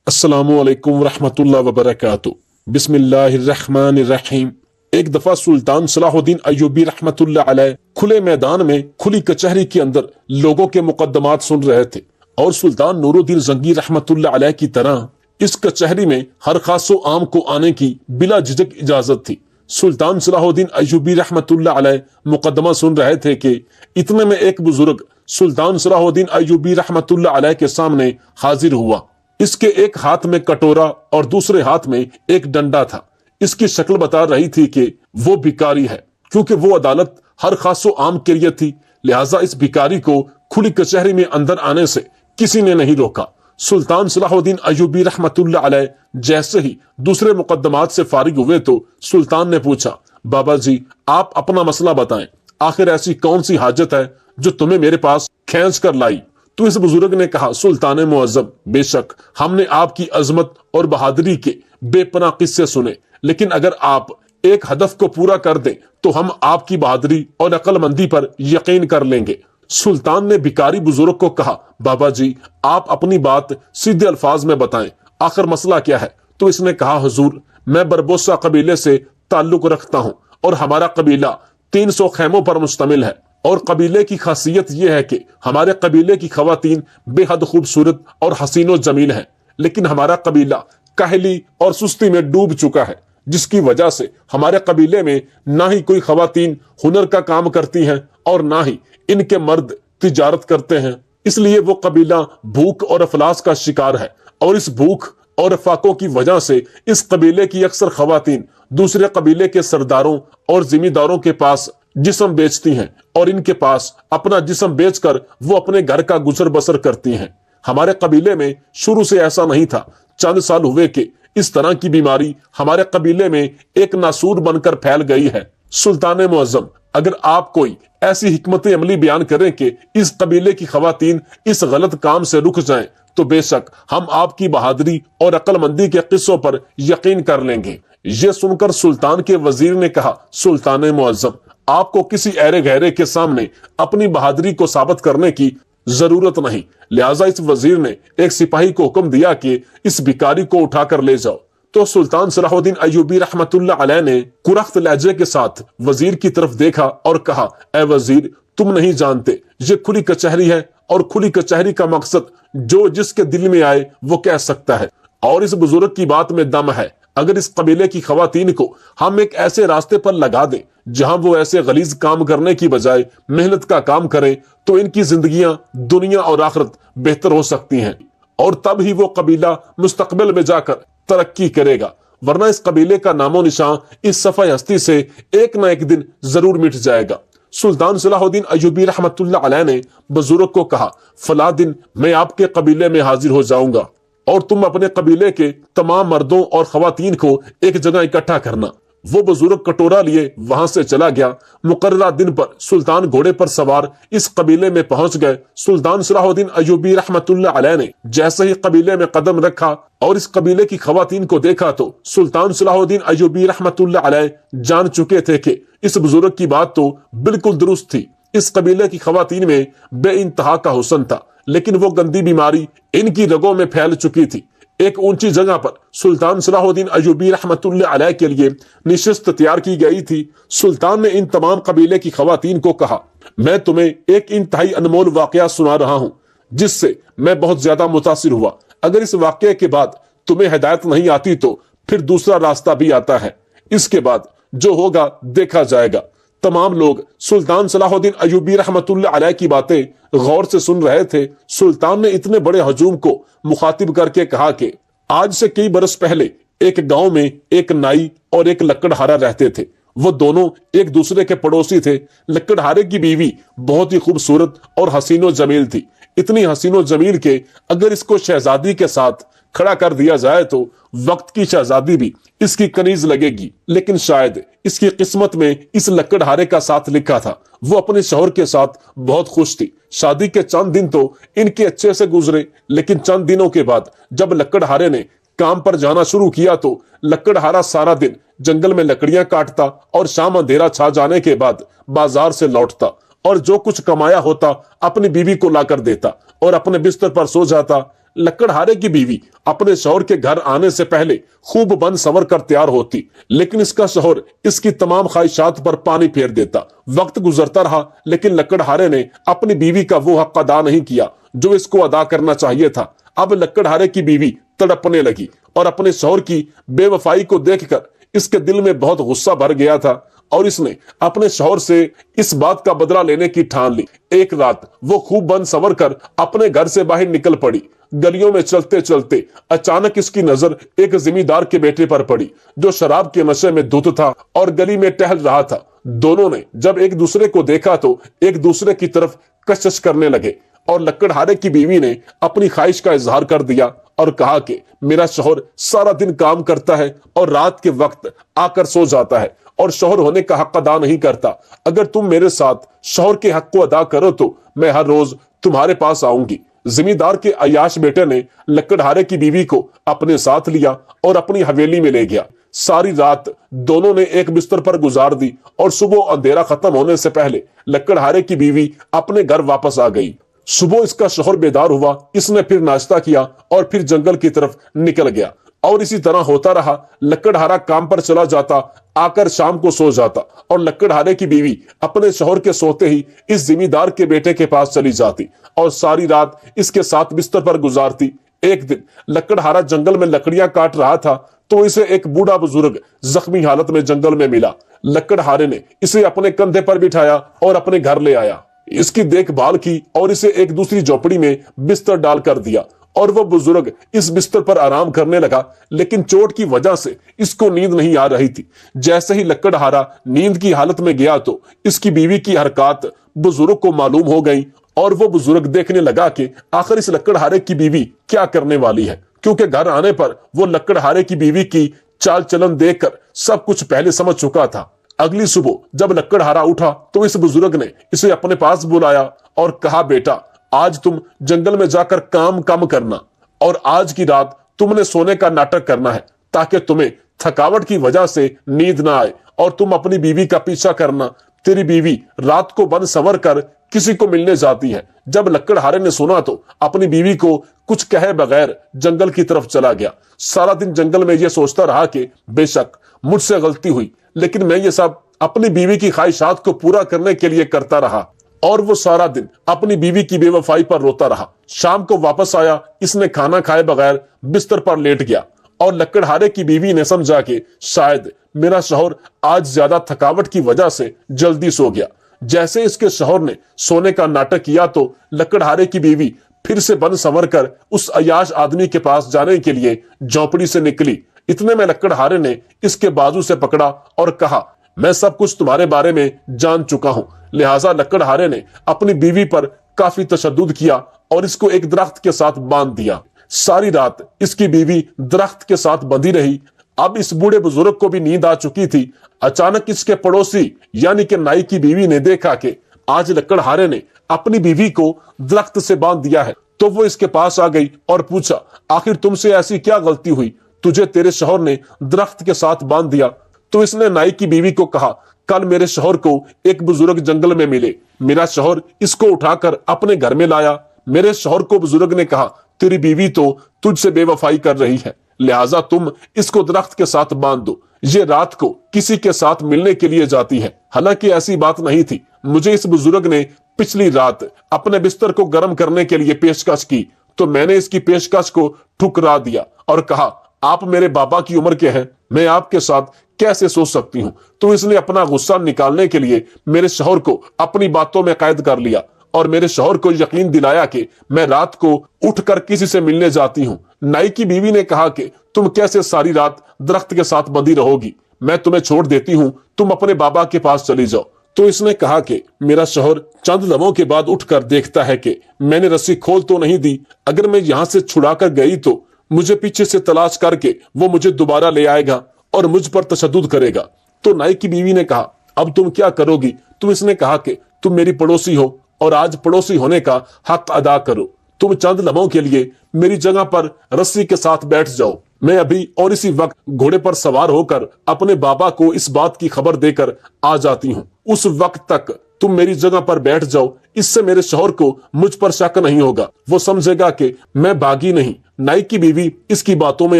अस्सलामु अलैकुम रहमतुल्लाह वबरकातुहू। बिस्मिल्लाहिर्रहमानिर्रहीम। एक दफा सुल्तान सलाहुद्दीन अय्यूबी रहमतुल्लाह अलैह खुले मैदान में खुली कचहरी के अंदर लोगों के मुकदमात सुन रहे थे और सुल्तान नूरुद्दीन जंगी रहमतुल्लाह अलैह की तरह इस कचहरी में हर खासो आम को आने की बिला झिझक इजाजत थी। सुल्तान सलाहुद्दीन अय्यूबी रहमतुल्लाह अलैह मुकदमा सुन रहे थे कि इतने में एक बुजुर्ग सुल्तान सलाहुद्दीन अय्यूबी रहमतुल्लाह अलैह के सामने हाजिर हुआ। इसके एक हाथ में कटोरा और दूसरे हाथ में एक डंडा था। इसकी शक्ल बता रही थी कि वो भिखारी है। क्योंकि वो अदालत हर खासो आम के लिए थी, लिहाजा इस भिखारी को खुली कचहरी में अंदर आने से किसी ने नहीं रोका। सुल्तान सलाहुद्दीन अय्यूबी रहमतुल्लाह अलैह जैसे ही दूसरे मुकदमात से फारिग हुए तो सुल्तान ने पूछा, बाबा जी आप अपना मसला बताएं, आखिर ऐसी कौन सी हाजत है जो तुम्हें मेरे पास खींच कर लाई। तो इस बुजुर्ग ने कहा, सुल्तान मुअज्जम, बेशक हमने आपकी अजमत और बहादुरी के बेपनाह किस्से सुने, लेकिन अगर आप एक हदफ को पूरा कर दें तो हम आपकी बहादुरी और अक्लमंदी पर यकीन कर लेंगे। सुल्तान ने भिखारी बुजुर्ग को कहा, बाबा जी आप अपनी बात सीधे अल्फाज में बताएं, आखिर मसला क्या है। तो इसने कहा, हुजूर मैं बरबोसा कबीले से ताल्लुक रखता हूँ और हमारा कबीला 300 खेमों पर मुश्तमिल है और कबीले की खासियत यह है कि हमारे कबीले की खवातीन बेहद खूबसूरत और हसीनो जमील हैं, लेकिन हमारा कबीला काहली और सुस्ती में डूब चुका है, जिसकी वजह से हमारे कबीले में ना ही कोई खवातीन हुनर का काम करती हैं और ना ही इनके मर्द तिजारत करते हैं। इसलिए वो कबीला भूख और अफलास का शिकार है और इस भूख और फाकों की वजह से इस कबीले की अक्सर खवातीन दूसरे कबीले के सरदारों और जिम्मेदारों के पास जिस्म बेचती हैं और इनके पास अपना जिस्म बेचकर वो अपने घर का गुजर बसर करती हैं। हमारे कबीले में शुरू से ऐसा नहीं था, चंद साल हुए कि इस तरह की बीमारी हमारे कबीले में एक नासूर बनकर फैल गई है। सुल्तान मुअज्जम, अगर आप कोई ऐसी हिकमत अमली बयान करें कि इस कबीले की खवातीन इस गलत काम से रुक जाएं, तो बेशक हम आपकी बहादुरी और अक्लमंदी के किस्सों पर यकीन कर लेंगे। ये सुनकर सुल्तान के वजीर ने कहा, सुल्तान मुअज्जम, आपको किसी ऐरे गहरे के सामने अपनी बहादुरी को साबित करने की जरूरत नहीं। लिहाजा इस वजीर ने एक सिपाही को हुक्म दिया कि इस भिखारी को उठाकर ले जाओ। तो सुल्तान सलाहुद्दीन अय्यूबी रहमतुल्लाह अलैह ने कुरख्त लहजे के साथ वजीर की तरफ देखा और कहा, ए वजीर तुम नहीं जानते, ये खुली कचहरी है और खुली कचहरी का मकसद जो जिसके दिल में आए वो कह सकता है और इस बुजुर्ग की बात में दम है। अगर इस कबीले की खवातीन को हम एक ऐसे रास्ते पर लगा दें जहां वो ऐसे गलीज काम करने की बजाय मेहनत का काम करें तो इनकी जिंदगियां दुनिया और आखिरत बेहतर हो सकती हैं और तब ही वो कबीला मुस्तकबिल में जाकर तरक्की करेगा, वरना इस कबीले का नामो निशान इस सफाई हस्ती से एक न एक दिन जरूर मिट जाएगा। सुल्तान सलाहुद्दीन अय्यूबी रहमतुल्लाह अलैह ने बुजुर्ग को कहा, फला दिन मैं आपके कबीले में हाजिर हो जाऊंगा और तुम अपने कबीले के तमाम मर्दों और खवातीन को एक जगह इकट्ठा करना। वो बुजुर्ग कटोरा लिए वहां से चला गया। मुकर्ररा दिन पर सुल्तान घोड़े पर सवार इस कबीले में पहुंच गए। सुल्तान सलाहुद्दीन अय्यूबी रहमतुल्लाह अलैह ने जैसे ही कबीले में कदम रखा और इस कबीले की खवातीन को देखा तो सुल्तान सलाहुद्दीन अय्यूबी रहमतुल्लाह अलैह जान चुके थे कि इस बुजुर्ग की बात तो बिल्कुल दुरुस्त थी। इस कबीले की खवातीन में बेइंतहा का हुस्न था, लेकिन वो गंदी बीमारी इनकी रगों में फैल चुकी थी। एक ऊंची जगह पर सुल्तान सलाहुद्दीन अय्यूबी रहमतुल्लाह अलैह के लिए निशिस्त तैयार की गई थी। सुल्तान ने इन तमाम कबीले की खवातीन को कहा, मैं तुम्हें एक इंतहाई अनमोल वाकया सुना रहा हूं जिससे मैं बहुत ज्यादा मुतासिर हुआ। अगर इस वाकये के बाद तुम्हें हिदायत नहीं आती तो फिर दूसरा रास्ता भी आता है, इसके बाद जो होगा देखा जाएगा। तमाम लोग सुल्तान सलाहुद्दीन अय्यूबी रहमतुल्लाह अलैह की बातें गौर से सुन रहे थे। सुल्तान ने इतने बड़े हजूम को मुखातिब करके कहा कि आज से कई बरस पहले एक गांव में एक नाई और एक लकड़हारा रहते थे। वो दोनों एक दूसरे के पड़ोसी थे। लकड़हारे की बीवी बहुत ही खूबसूरत और हसीनो जमील थी, इतनी हसीनो जमील के अगर इसको शहजादी के साथ खड़ा कर दिया जाए तो वक्त की शहजादी भी इसकी कनीज लगेगी। लेकिन शायद इसकी किस्मत में इस लकड़हारे का साथ लिखा था। वो अपने शौहर के साथ बहुत खुश थी। शादी के चंद दिन तो इनके अच्छे से गुजरे, लेकिन चंद दिनों के बाद जब लकड़हारे ने काम पर जाना शुरू किया तो लकड़हारा सारा दिन जंगल में लकड़ियां काटता और शाम अंधेरा छा जाने के बाद बाजार से लौटता और जो कुछ कमाया होता अपनी बीवी को लाकर देता और अपने बिस्तर पर सो जाता। लकड़हारे की बीवी अपने शौहर के घर आने से पहले खूब बन संवर कर तैयार होती, लेकिन इसका शौहर इसकी तमाम ख्वाहिशात पर पानी फेर देता। वक्त गुजरता रहा, लेकिन लकड़हारे ने अपनी बीवी का वो हक अदा नहीं किया जो इसको अदा करना चाहिए था। अब लकड़हारे की बीवी तड़पने लगी और अपने शौहर की बेवफाई को देखकर इसके दिल में बहुत गुस्सा भर गया था और इसने अपने शौहर से इस बात का बदला लेने की ठान ली। एक रात वो खूब बन संवर कर अपने घर से बाहर निकल पड़ी। गलियों में चलते चलते अचानक इसकी नजर एक जमींदार के बेटे पर पड़ी जो शराब के नशे में धुत था और गली में टहल रहा था। दोनों ने जब एक दूसरे को देखा तो एक दूसरे की तरफ कशिश करने लगे और लकड़हारे की बीवी ने अपनी ख्वाहिश का इजहार कर दिया और कहा कि मेरा शौहर सारा दिन काम करता है और रात के वक्त आकर सो जाता है और शौहर होने का हक अदा नहीं करता। अगर तुम मेरे साथ शौहर के हक को अदा करो तो मैं हर रोज तुम्हारे पास आऊंगी। जमींदार के अयाश बेटे ने लकड़हारे की बीवी को अपने साथ लिया और अपनी हवेली में ले गया। सारी रात दोनों ने एक बिस्तर पर गुजार दी और सुबह अंधेरा खत्म होने से पहले लकड़हारे की बीवी अपने घर वापस आ गई। सुबह इसका शौहर बेदार हुआ, इसने फिर नाश्ता किया और फिर जंगल की तरफ निकल गया और इसी तरह होता रहा। लकड़हारा काम पर चला जाता, आकर शाम को सो जाता और लकड़हारे की बीवी अपने शौहर के सोते ही इस जिमीदार के बेटे के पास चली जाती और सारी रात इसके साथ बिस्तर पर गुजारती। एक दिन लकड़हारा जंगल में लकड़ियां काट रहा था तो इसे एक बूढ़ा बुजुर्ग जख्मी हालत में जंगल में मिला। लकड़हारे ने इसे अपने कंधे पर बिठाया और अपने घर ले आया। इसकी देखभाल की और इसे एक दूसरी झोपड़ी में बिस्तर डाल कर दिया और वह बुजुर्ग इस बिस्तर पर आराम करने लगा, लेकिन चोट की वजह से इसको नींद नहीं आ रही थी। जैसे ही लकड़हारा नींद की हालत में गया तो इसकी बीवी की हरकत बुजुर्ग को मालूम हो गई और वो बुजुर्ग देखने लगा कि आखिर इस लकड़हारे की बीवी क्या करने वाली है, क्योंकि घर आने पर वो लकड़हारे की बीवी की चाल चलन देखकर सब कुछ पहले समझ चुका था। अगली सुबह जब लकड़हारा उठा तो इस बुजुर्ग ने इसे अपने पास बुलाया और कहा, बेटा आज तुम जंगल में जाकर काम कम करना और आज की रात तुमने सोने का नाटक करना है ताकि तुम्हें थकावट की वजह से नींद ना आए और तुम अपनी बीवी का पीछा करना। तेरी बीवी रात को बन संवर कर किसी को मिलने जाती है। जब लकड़हारे ने सुना तो अपनी बीवी को कुछ कहे बगैर जंगल की तरफ चला गया। सारा दिन जंगल में यह सोचता रहा कि बेशक मुझसे गलती हुई, लेकिन मैं ये सब अपनी बीवी की ख्वाहिशात को पूरा करने के लिए करता रहा और वो सारा दिन अपनी बीवी की बेवफाई पर रोता रहा। शाम को वापस आया, इसने खाना खाए बगैर बिस्तर पर लेट गया और लकड़हारे की बीवी ने समझा कि शायद मेरा शौहर आज ज्यादा थकावट की वजह से जल्दी सो गया। जैसे इसके शौहर ने सोने का नाटक किया तो लकड़हारे की बीवी फिर से बन संवर कर उस अयाश आदमी के पास जाने के लिए झोपड़ी से निकली। इतने में लकड़हारे ने इसके बाजू से पकड़ा और कहा, मैं सब कुछ तुम्हारे बारे में जान चुका हूं। लिहाजा लकड़हारे ने अपनी बीवी पर काफी तशद्दुद किया और इसको एक दरख्त के साथ बांध दिया। सारी रात इसकी बीवी दरख्त के साथ बंधी रही। अब इस बूढ़े बुजुर्ग को भी नींद आ चुकी थी। अचानक इसके पड़ोसी यानी कि नाई की बीवी ने देखा कि आज लकड़हारे ने अपनी बीवी को दरख्त से बांध दिया है, तो वो इसके पास आ गई और पूछा, आखिर तुमसे ऐसी क्या गलती हुई, तुझे तेरे शौहर ने दरख्त के साथ बांध दिया? तो इसने नाई की बीवी को कहा, कल मेरे शौहर को एक बुजुर्ग जंगल में मिले, मेरा शौहर इसको उठाकर अपने घर में लाया। मेरे शौहर को बुजुर्ग ने कहा, तेरी बीवी तो तुझसे बेवफाई कर रही है, लिहाजा तुम इसको दरख्त के साथ बांध दो, ये रात को किसी के साथ मिलने के लिए जाती है। हालांकि ऐसी बात नहीं थी। मुझे इस बुजुर्ग ने पिछली रात अपने बिस्तर को गर्म करने के लिए पेशकश की तो मैंने इसकी पेशकश को ठुकरा दिया और कहा, आप मेरे बाबा की उम्र के हैं, मैं आपके साथ कैसे सोच सकती हूँ। तो इसने अपना गुस्सा निकालने के लिए मेरे शौहर को अपनी बातों में कैद कर लिया और मेरे शौहर को यकीन दिलाया कि मैं रात को उठकर किसी से मिलने जाती हूँ। नाई की बीवी ने कहा कि तुम कैसे सारी रात दरख्त के साथ बंधी रहोगी, मैं तुम्हें छोड़ देती हूँ, तुम अपने बाबा के पास चली जाओ। तो इसने कहा कि मेरा शौहर चंद लम्हों के बाद उठकर देखता है कि मैंने रस्सी खोल तो नहीं दी, अगर मैं यहाँ से छुड़ा कर गई तो मुझे पीछे से तलाश करके वो मुझे दोबारा ले आएगा और मुझ पर तशद्दुद करेगा। तो नाई की बीवी ने कहा, अब तुम क्या करोगी? तुम इसने कहा कि तुम मेरी पड़ोसी हो और आज पड़ोसी होने का हक अदा करो। तुम चंद लम्हों के लिए मेरी जगह पर रस्सी के साथ बैठ जाओ, मैं अभी और इसी वक्त घोड़े पर सवार होकर अपने बाबा को इस बात की खबर देकर आ जाती हूँ। उस वक्त तक तुम मेरी जगह पर बैठ जाओ, इससे मेरे शौहर को मुझ पर शक नहीं होगा, वो समझेगा कि मैं बागी नहीं। नाई की बीवी इसकी बातों में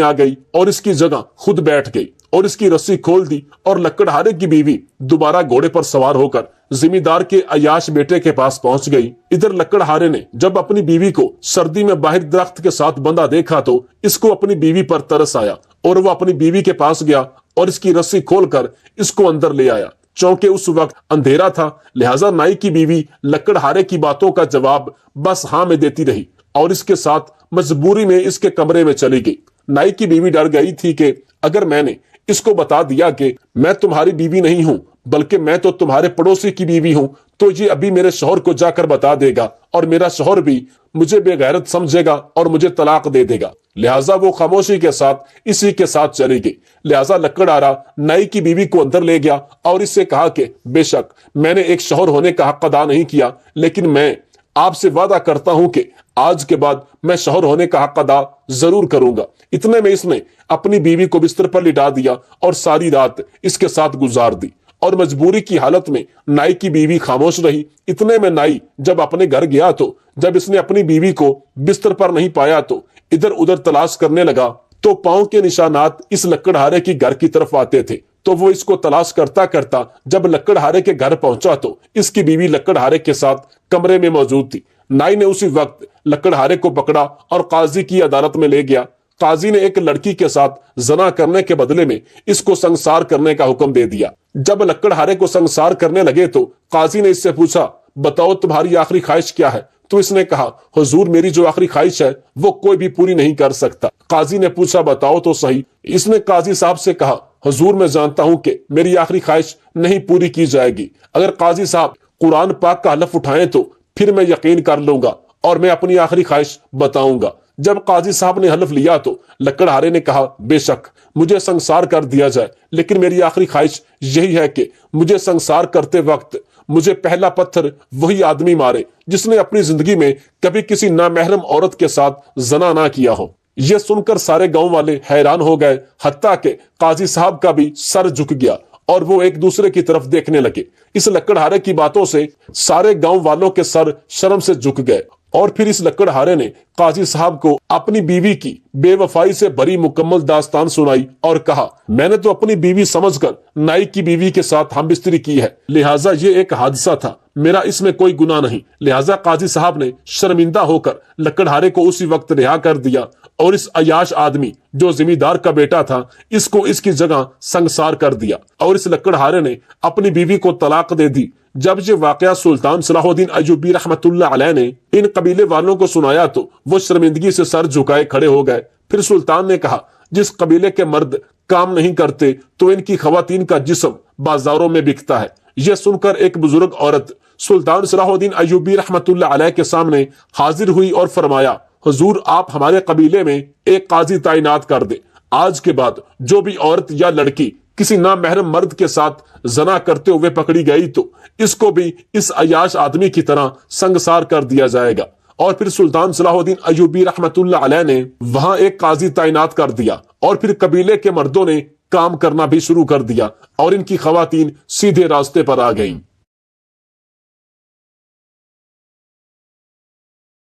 आ गई और इसकी जगह खुद बैठ गई और इसकी रस्सी खोल दी और लकड़हारे की बीवी दोबारा घोड़े पर सवार होकर जिमीदार के अयाश बेटे के पास पहुंच गई। इधर लकड़हारे ने जब अपनी बीवी को सर्दी में बाहर दरख्त के साथ बंधा देखा तो इसको अपनी बीवी पर तरस आया और वो अपनी बीवी के पास गया और इसकी रस्सी खोलकर इसको अंदर ले आया। चूंकि उस वक्त अंधेरा था, लिहाजा नाई की बीवी लकड़हारे की बातों का जवाब बस हाँ में देती रही और इसके साथ मजबूरी में इसके कमरे में चली गई। नाई की बीवी डर गई थी कि अगर मैंने इसको बता दिया कि मैं तुम्हारी बीवी नहीं हूं बल्कि मैं तो तुम्हारे पड़ोसी की बीवी हूं, तो ये अभी मेरे शौहर को जाकर बता देगा और मेरा शौहर भी मुझे बेगैरत समझेगा और मुझे तलाक दे देगा। लिहाजा वो खामोशी के साथ इसी के साथ चली गई। लिहाजा लकड़हारा नाई की बीवी को अंदर ले गया और इससे कहा कि बेशक मैंने एक शौहर होने का हक अदा नहीं किया, लेकिन मैं आपसे वादा करता हूं कि आज के बाद मैं शौहर होने का हक अदा जरूर करूंगा। इतने में इसने अपनी बीवी को बिस्तर पर लिटा दिया और सारी रात इसके साथ गुजार दी और मजबूरी की हालत में नाई की बीवी खामोश रही। इतने में नाई जब अपने घर गया तो जब इसने अपनी बीवी को बिस्तर पर नहीं पाया तो इधर उधर तलाश करने लगा, तो पांव के निशानात इस लकड़हारे की घर की तरफ आते थे। तो वो इसको तलाश करता करता जब लकड़हारे के घर पहुंचा तो इसकी बीवी लकड़हारे के साथ कमरे में मौजूद थी। नाई ने उसी वक्त लकड़हारे को पकड़ा और काजी की अदालत में ले गया। काजी ने एक लड़की के साथ जना करने के बदले में इसको संसार करने का हुक्म दे दिया। जब लकड़हारे को संसार करने लगे तो काजी ने इससे पूछा, बताओ तुम्हारी आखिरी ख्वाहिश क्या है? तो इसने कहा, हुजूर मेरी जो आखिरी ख्वाहिश है वो कोई भी पूरी नहीं कर सकता। काजी ने पूछा, बताओ तो सही। इसने काजी साहब से कहा, हुजूर मैं जानता हूं कि मेरी आखिरी ख्वाहिश नहीं पूरी की जाएगी। अगर काजी साहब कुरान पाक का हलफ उठाएं तो फिर मैं यकीन कर लूंगा और मैं अपनी आखिरी ख्वाहिश बताऊंगा। जब काजी साहब ने हलफ लिया तो लकड़हारे ने कहा, बेशक मुझे संसार कर दिया जाए, लेकिन मेरी आखिरी ख्वाहिश यही है कि मुझे संसार करते वक्त मुझे पहला पत्थर वही आदमी मारे जिसने अपनी जिंदगी में कभी किसी नामहरम औरत के साथ जना ना किया हो। यह सुनकर सारे गांव वाले हैरान हो गए, हत्ता के काजी साहब का भी सर झुक गया और वो एक दूसरे की तरफ देखने लगे। इस लकड़हारे की बातों से सारे गांव वालों के सर शर्म से झुक गए और फिर इस लकड़हारे ने काजी साहब को अपनी बीवी की बेवफाई से भरी मुकम्मल दास्तान सुनाई और कहा, मैंने तो अपनी बीवी समझकर नाई की बीवी के साथ हमबिस्तरी की है, लिहाजा ये एक हादसा था, मेरा इसमें कोई गुनाह नहीं। लिहाजा काजी साहब ने शर्मिंदा होकर लकड़हारे को उसी वक्त रिहा कर दिया और इस अयाश आदमी जो जिमीदार का बेटा था इसको इसकी जगह संसार कर दिया और इस लकड़हारे ने अपनी बीवी को तलाक दे दी। जब ये वाकया सुल्तान सलाहुद्दीन अय्यूबी रहमतुल्लाह अलैह ने इन कबीले वालों को सुनाया तो वो शर्मिंदगी से सर झुकाए खड़े हो गए। फिर सुल्तान ने कहा, जिस कबीले के मर्द काम नहीं करते तो इनकी खवातीन का जिस्म बाजारों में बिकता है। यह सुनकर एक बुजुर्ग औरत सुल्तान सलाहुद्दीन अय्यूबी रहमतुल्लाह अलैह के सामने हाजिर हुई और फरमाया, हुजूर आप हमारे कबीले में एक काजी तैनात कर दे। आज के बाद जो भी औरत या लड़की किसी नामहरम मर्द के साथ जना करते हुए पकड़ी गई तो इसको भी इस अयाश आदमी की तरह संगसार कर दिया जाएगा। और फिर सुल्तान सलाहुद्दीन अय्यूबी रहमतुल्लाह अलैह ने वहां एक काजी तैनात कर दिया और फिर कबीले के मर्दों ने काम करना भी शुरू कर दिया और इनकी खवातीन सीधे रास्ते पर आ गईं।